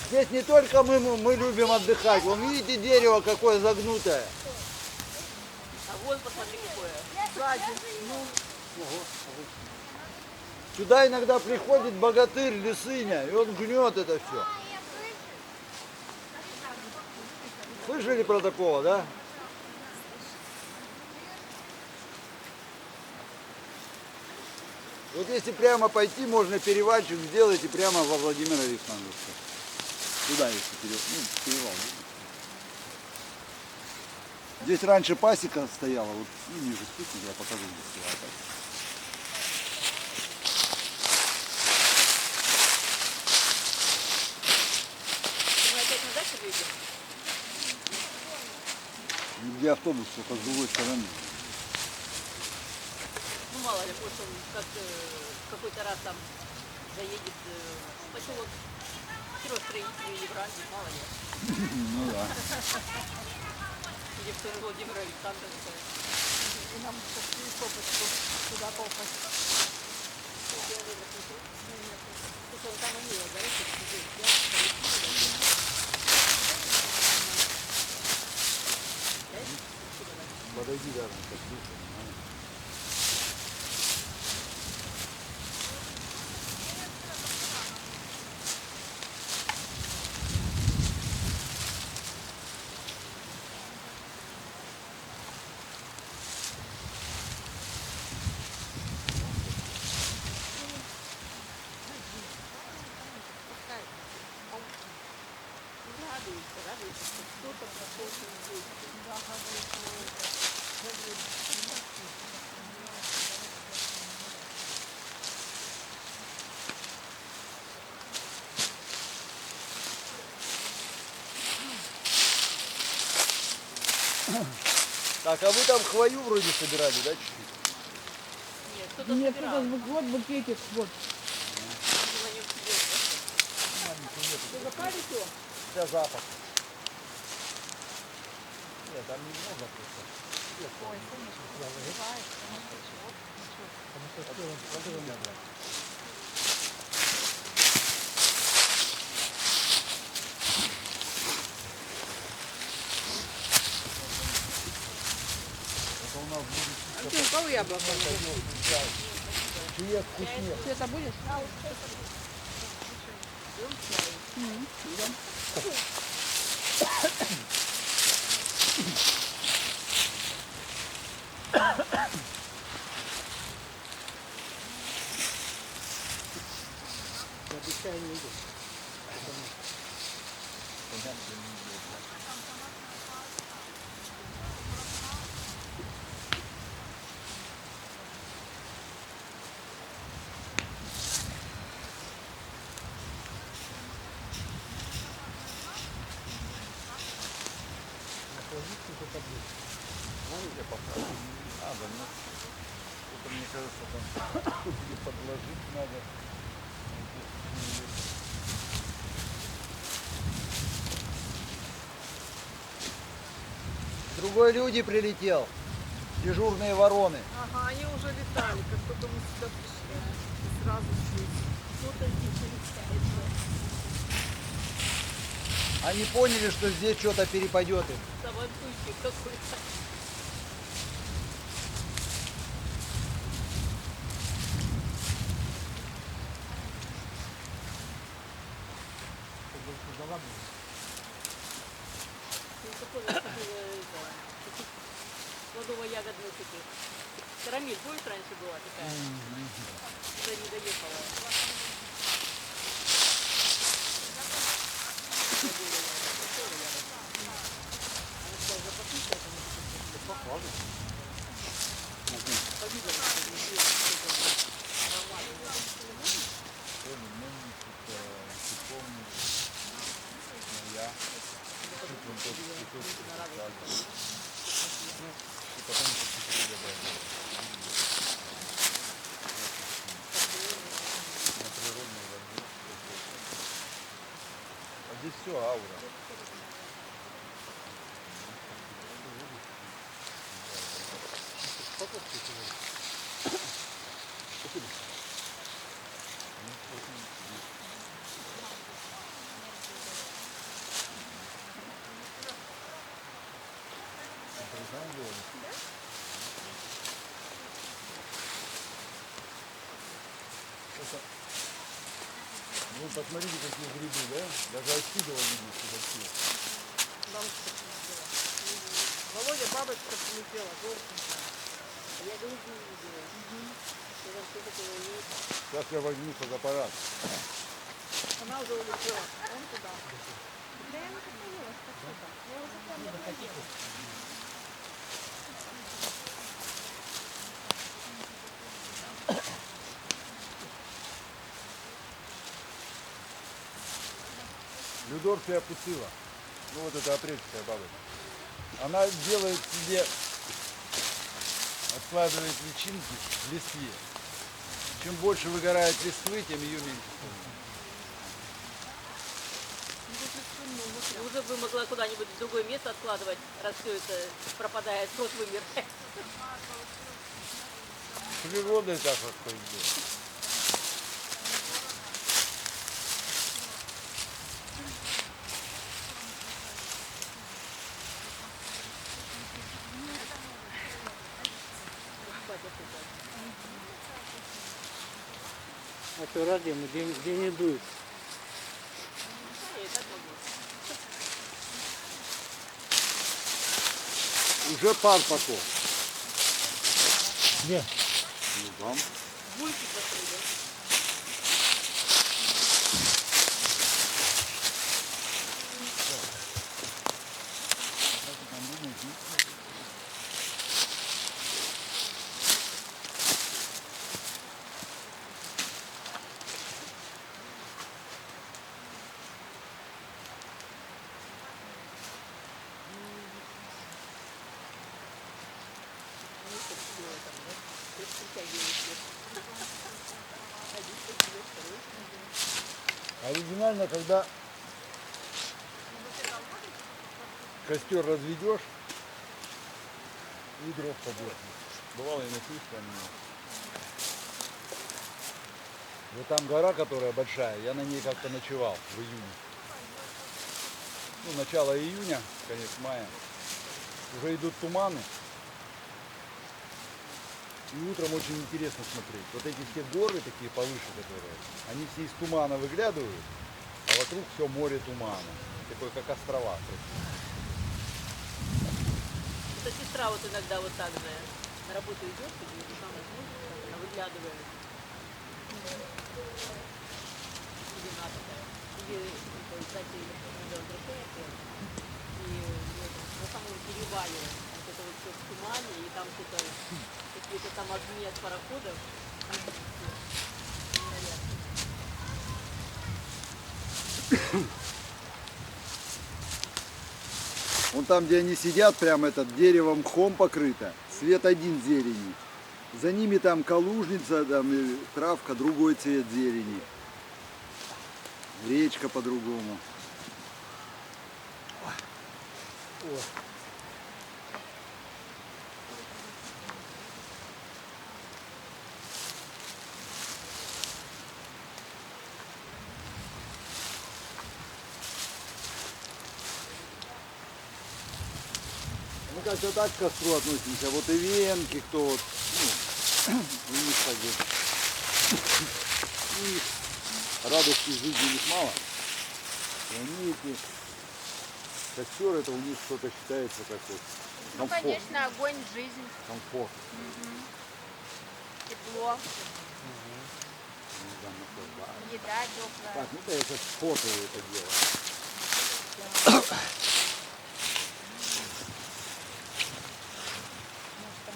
Здесь не только мы любим отдыхать. Вон видите, дерево какое загнутое. А вон посмотри какое. Сзади. Ну. Сюда иногда приходит богатырь, лисыня, и он гнет это все. Слышали про такого, да? Вот если прямо пойти, можно перевальчик сделать и прямо во Владимира Александровича. Туда если перевал. Здесь раньше пасека стояла, вот ниже спустить, я покажу, где стояла пасека. Мы опять на дачу едем? Где автобус, только с другой стороны. Ну мало ли, может он в какой-то раз там заедет в поселок Кировстроителей или в Ранге, мало ли. Ну да. Или в Владимира Александровича. И нам туда попасть. Слушай, он там умеет, да, Подойди рядом, послушай. Радуется, что кто-то прошел через Так, а вы там хвою вроде собирали, да, чуть-чуть? Нет, кто-то Нет, собирал. вот букетик, вот. Вы запали все? Вся запах. Нет, там немного просто. Ой, Это у нас будет Антон, у кого яблоко? цвет вкуснее. Света будешь? Надо, ну, это мне кажется, там или подложить надо. Другой люди прилетел. Дежурные вороны. Ага, они уже летали, как только мы сюда пришли. И сразу здесь. кто-то здесь летает. Они поняли, что здесь что-то перепадет им. Савантуйчик какой-то. Плодово-ягодных этих. Карамель, помнишь, раньше была такая? Уже не доехала. А здесь все аура. Ну, посмотрите, какие грибы, да? Даже отсюда видно, что большие. Бабушка прилетела. Володя, бабочка прилетела, желтенькая. Я голубую видела. Что там что такое есть? Сейчас я возьму фотоаппарат. Она уже улетела. Он туда. Людорфия пустила. Ну вот это апрельская бабочка. Она делает себе, откладывает личинки в листве. Чем больше выгорает листвы, тем ее меньше становится. Уже бы могла куда-нибудь в другое место откладывать, раз все это пропадает, срок вымирает. Природа так вот идет. А то радио, где не дует. Я и так могу. Уже пар пошел. Где? Ну, там. Бульки пошли, да? Оригинально, когда костер разведешь и дров побольше. Бывало и на там. Вот там гора, которая большая, я на ней как-то ночевал в июне. Ну, начало июня, конец мая. Уже идут туманы. И утром очень интересно смотреть. Вот эти все горы такие повыше, которые, они все из тумана выглядывают, а вокруг все море тумана. Такое, как острова. Это сестра вот иногда вот так же на работу идет, и там смотрит, как она выглядывает. Или надо, да. Или, кстати, иногда возвращается, и на самом перевале, это вот все в тумане, и там что-то, какие-то там огни от пароходов. Невероятно. Вон там, где они сидят, прям этот деревом мхом покрыто, цвет один зелени. За ними там калужница, там и травка, другой цвет зелени. Речка по-другому. Мы как-то так к костру относимся. Вот и венки, кто вот, ну, у них как бы, у них радости жизни у них мало. И они эти, костер, это у них что-то считается как вот Ну, комфорт. конечно, огонь, жизнь, Комфорт. тепло, Ну, да, наслаждаются. еда теплая. Так, ну-ка я сейчас фото это дело.